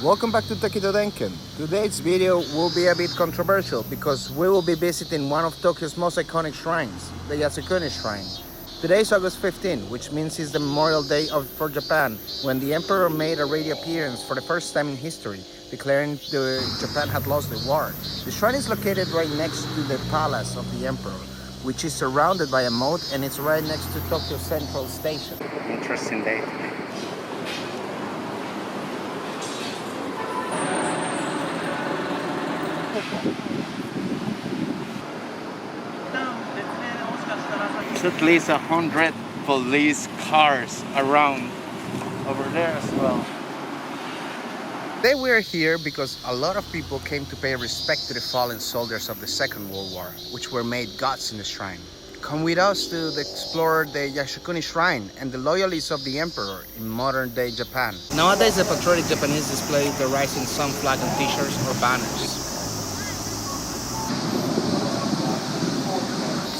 Welcome back to Tokyo Denken. Today's video will be a bit controversial because we will be visiting one of Tokyo's most iconic shrines, the Yasukuni Shrine. Today is August 15, which means it's the Memorial Day for Japan, when the Emperor made a radio appearance for the first time in history, declaring Japan had lost the war. The shrine is located right next to the palace of the Emperor, which is surrounded by a moat, and it's right next to Tokyo Central Station. Interesting day today. There's at least 100 police cars around over there as well. Today we're here because a lot of people came to pay respect to the fallen soldiers of the Second World War, which were made gods in the shrine. Come with us to explore the Yasukuni Shrine and the loyalties of the Emperor in modern-day Japan. Nowadays, the patriotic Japanese display the rising sun flag on t-shirts or banners.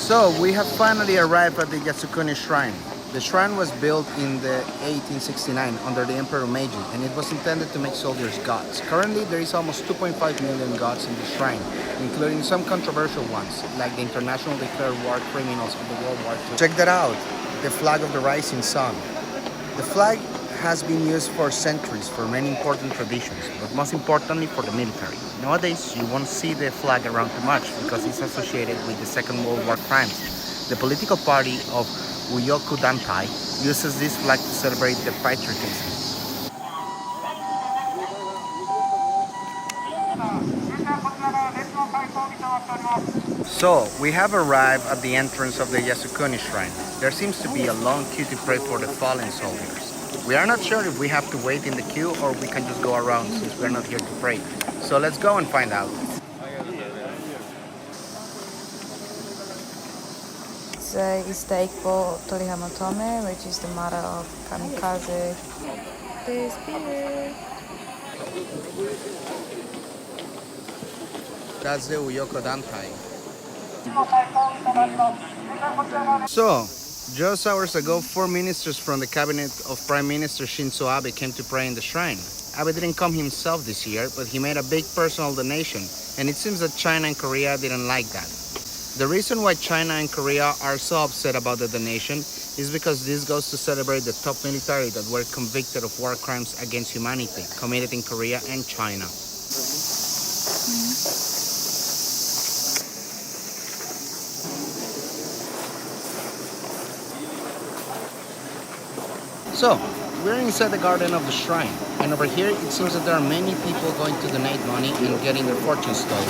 So, we have finally arrived at the Yasukuni Shrine. The shrine was built in the 1869 under the Emperor Meiji, and it was intended to make soldiers gods. Currently, there is almost 2.5 million gods in the shrine, including some controversial ones, like the international declared war criminals of the World War II. Check that out, the flag of the rising sun. The flag has been used for centuries for many important traditions, but most importantly for the military. Nowadays, you won't see the flag around too much because it's associated with the Second World War crimes. The political party of Uyoku Dantai uses this flag to celebrate the patriotism. So, we have arrived at the entrance of the Yasukuni Shrine. There seems to be a long queue to pray for the fallen soldiers. We are not sure if we have to wait in the queue or we can just go around since we're not here to pray. So let's go and find out. Today is the Ikko Torihama Tome, which is the mother of Kamikaze. This beer. That's the Uyoko Dantai. So, just hours ago, 4 ministers from the cabinet of Prime Minister Shinzo Abe came to pray in the shrine. Abe didn't come himself this year, but he made a big personal donation, and it seems that China and Korea didn't like that. The reason why China and Korea are so upset about the donation is because this goes to celebrate the top military that were convicted of war crimes against humanity committed in Korea and China. So, we're inside the garden of the shrine, and over here it seems that there are many people going to donate money and getting their fortunes told.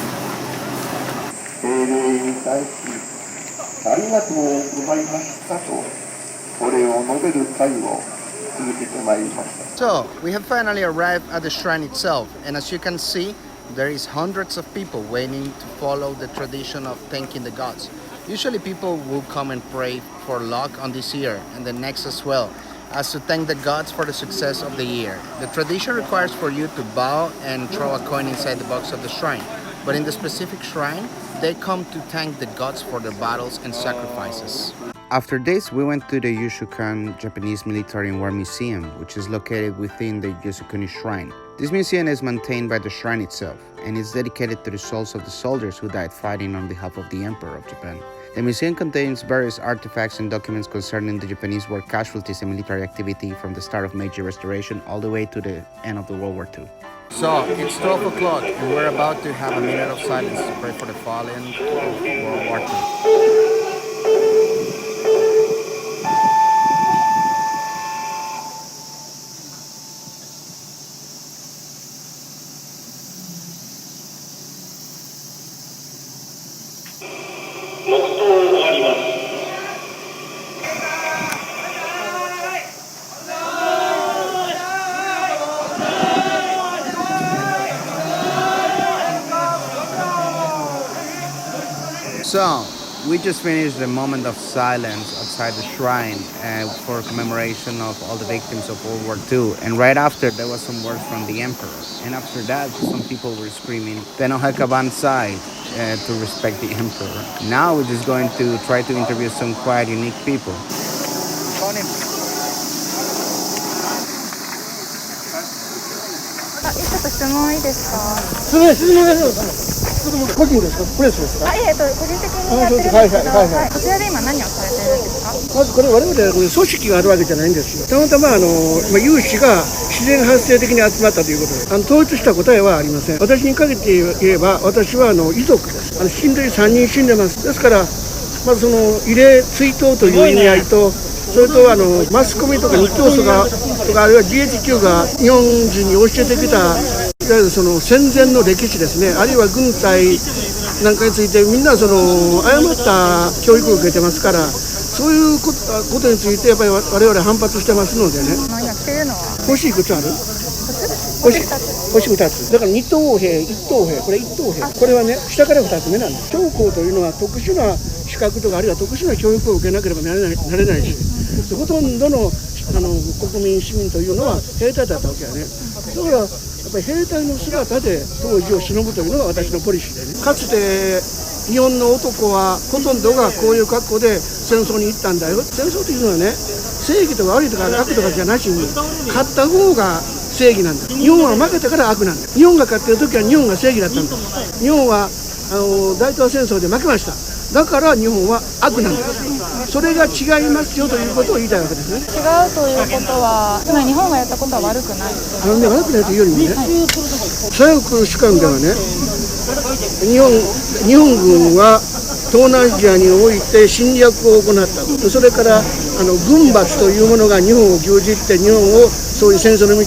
So, we have finally arrived at the shrine itself, and as you can see, there is hundreds of people waiting to follow the tradition of thanking the gods. Usually people will come and pray for luck on this year and the next as well, as to thank the gods for the success of the year. The tradition requires for you to bow and throw a coin inside the box of the shrine. But in the specific shrine, they come to thank the gods for their battles and sacrifices. After this, we went to the Yushukan Japanese Military and War Museum, which is located within the Yasukuni Shrine. This museum is maintained by the shrine itself, and is dedicated to the souls of the soldiers who died fighting on behalf of the Emperor of Japan. The museum contains various artifacts and documents concerning the Japanese war casualties and military activity from the start of Meiji Restoration all the way to the end of the World War II. So, it's 12 o'clock and we're about to have a minute of silence to pray for the fallen of World War II. So, we just finished the moment of silence outside the shrine for commemoration of all the victims of World War II. And right after, there was some words from the Emperor. And after that, some people were screaming, Tenoheka Bansai, to respect the Emperor. Now we're just going to try to interview some quite unique people. 質問いいですか？個人ですか、プレスですか。個人的にやってるんですけど、はいこちらで今何をされてるんですか？まずこれ我々は組織があるわけじゃないんですよ。たまたま有志が自然発生的に集まったということで、統一した答えはありません。私に限って言えば、私は遺族です。死んで3人死んでます。ですからまずその慰霊追悼という意味合いと、それとマスコミとか日教組がとか、あるいは GHQ が日本人に教えてきたいわゆるその戦前の歴史ですね、あるいは軍隊なんかについてみんなその誤った教育を受けてますから、そういうことについてやっぱり我々反発してますのでね。今着てるのは星いくつある？星2つ。だから2等兵、1等兵、これ1等兵。これはね、下から2つ目なんです。将校というのは特殊な資格とか、あるいは特殊な教育を受けなければなれないし、ほとんどの国民市民というのは兵隊だったわけやね。だからやっぱり兵隊の姿で当時を忍ぶというのが私のポリシーでね。かつて日本の男はほとんどがこういう格好で戦争に行ったんだよ。戦争というのはね、正義とか悪いとか悪とかじゃなしに、勝った方が正義なんだ。日本は負けたから悪なんだ。日本が勝ってる時は日本が正義だったんだ。日本は大東亜戦争で負けました。だから日本は悪なんだ。それが違いますよということを言いたいわけですね。違うということは、つまり日本がやったことは悪くない。悪くないというよりもね、左翼主観ではね、日本軍は東南アジアにおいて侵略を行った。それから軍閥というものが日本を牛耳って日本をそういう戦争の道へ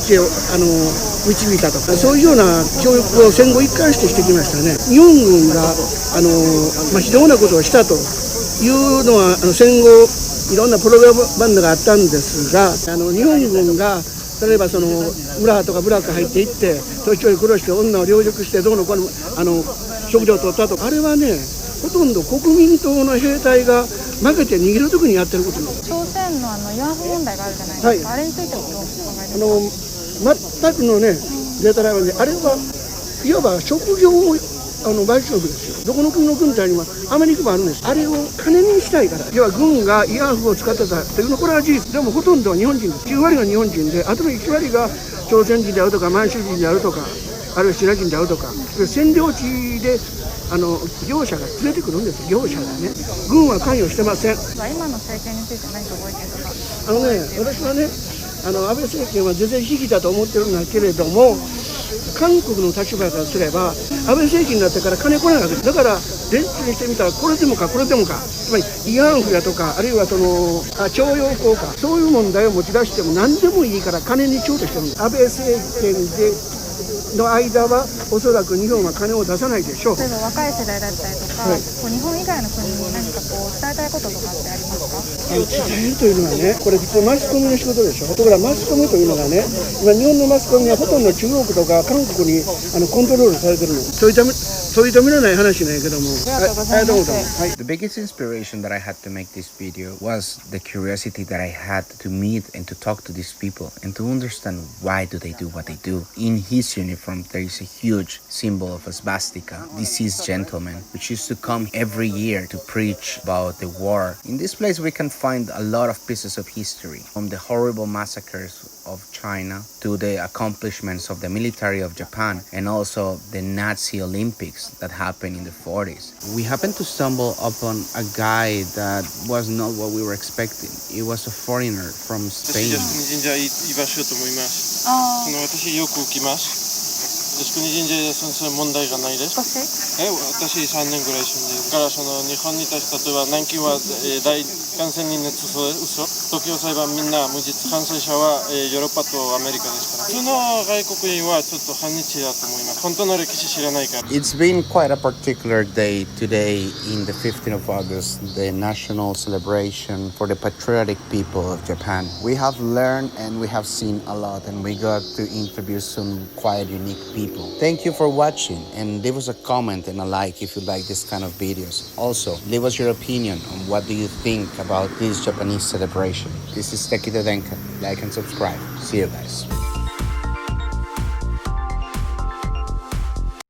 導いたとか、そういうような教育を戦後一貫してしてきましたね。日本軍が非道なことをしたというのは戦後いろんなプロパガンダがあったんですが、日本軍が例えばその村とか部落入っていって年寄り殺して女を凌辱してどうのこうの食料を取ったとか、あれはね、ほとんど国民党の兵隊が負けて逃げる時にやってることなんです。朝鮮の慰安婦問題があるじゃないですか、あれについてもどう考えますか？全くのね、データライブで、あれはいわば職業賠償ですよ。どこの国の軍隊にもアメリカもあるんです。あれを金にしたいから、要は軍が慰安婦を使ってたっていうの、これは事実。でもほとんどは日本人です。9割が日本人で、あとの1割が朝鮮人であるとか満州人であるとか、あるいはシナ人であるとか、占領地で業者が連れてくるんです。業者がね、軍は関与してません。今の政権について何か覚えているか？私はね、安倍政権は全然非議だと思ってるんだけれども、韓国の立場からすれば安倍政権になってから金来ないわけです。だから連中にしてみたらこれでもかこれでもか、つまり慰安婦やとか、あるいはその徴用工か、そういう問題を持ち出しても何でもいいから金にしようとしてるんです。安倍政権の間はおそらく日本は金を出さないでしょう。例えば若い世代だったりとか、日本以外の国に何か伝えたいこととかってありますか？伝えるというのはね、これ普通マスコミの仕事でしょ。ところがマスコミというのがね、今日本のマスコミはほとんど中国とか韓国にコントロールされてるの。そういうためのない話なんやけども。ありがとうございます。The biggest inspiration that I had to make this video was the curiosity that I had to meet and to talk to these people and to understand why do they do what they do. In his uniform, there is a huge symbol of a swastika, deceased gentleman, which used to come every year to preach about the war. In this place, we can find a lot of pieces of history, from the horrible massacres of China to the accomplishments of the military of Japan and also the Nazi Olympics that happened in the 40s. We happened to stumble upon a guy that was not what we were expecting. It was a foreigner from Spain. 私、靖国神社言わしようと思います。私よく来ます。靖国神社でそういう問題がないです。私3年ぐらい住んでるから、日本に対して例えば南京は大感染に熱嘘、東京裁判みんな無実感染者はヨーロッパとアメリカですから、普通の外国人はちょっと反日だと思います。本当の歴史知らないから。It's been quite a particular day today in the 15th of August, the national celebration for the patriotic people of Japan. We have learned and we have seen a lot, and we got to interview some quite unique people. Thank you for watching, and leave us a comment and a like if you like this kind of videos. Also, leave us your opinion on what do you think about this Japanese celebration. This is Tekito Denka. Like and subscribe. See you guys.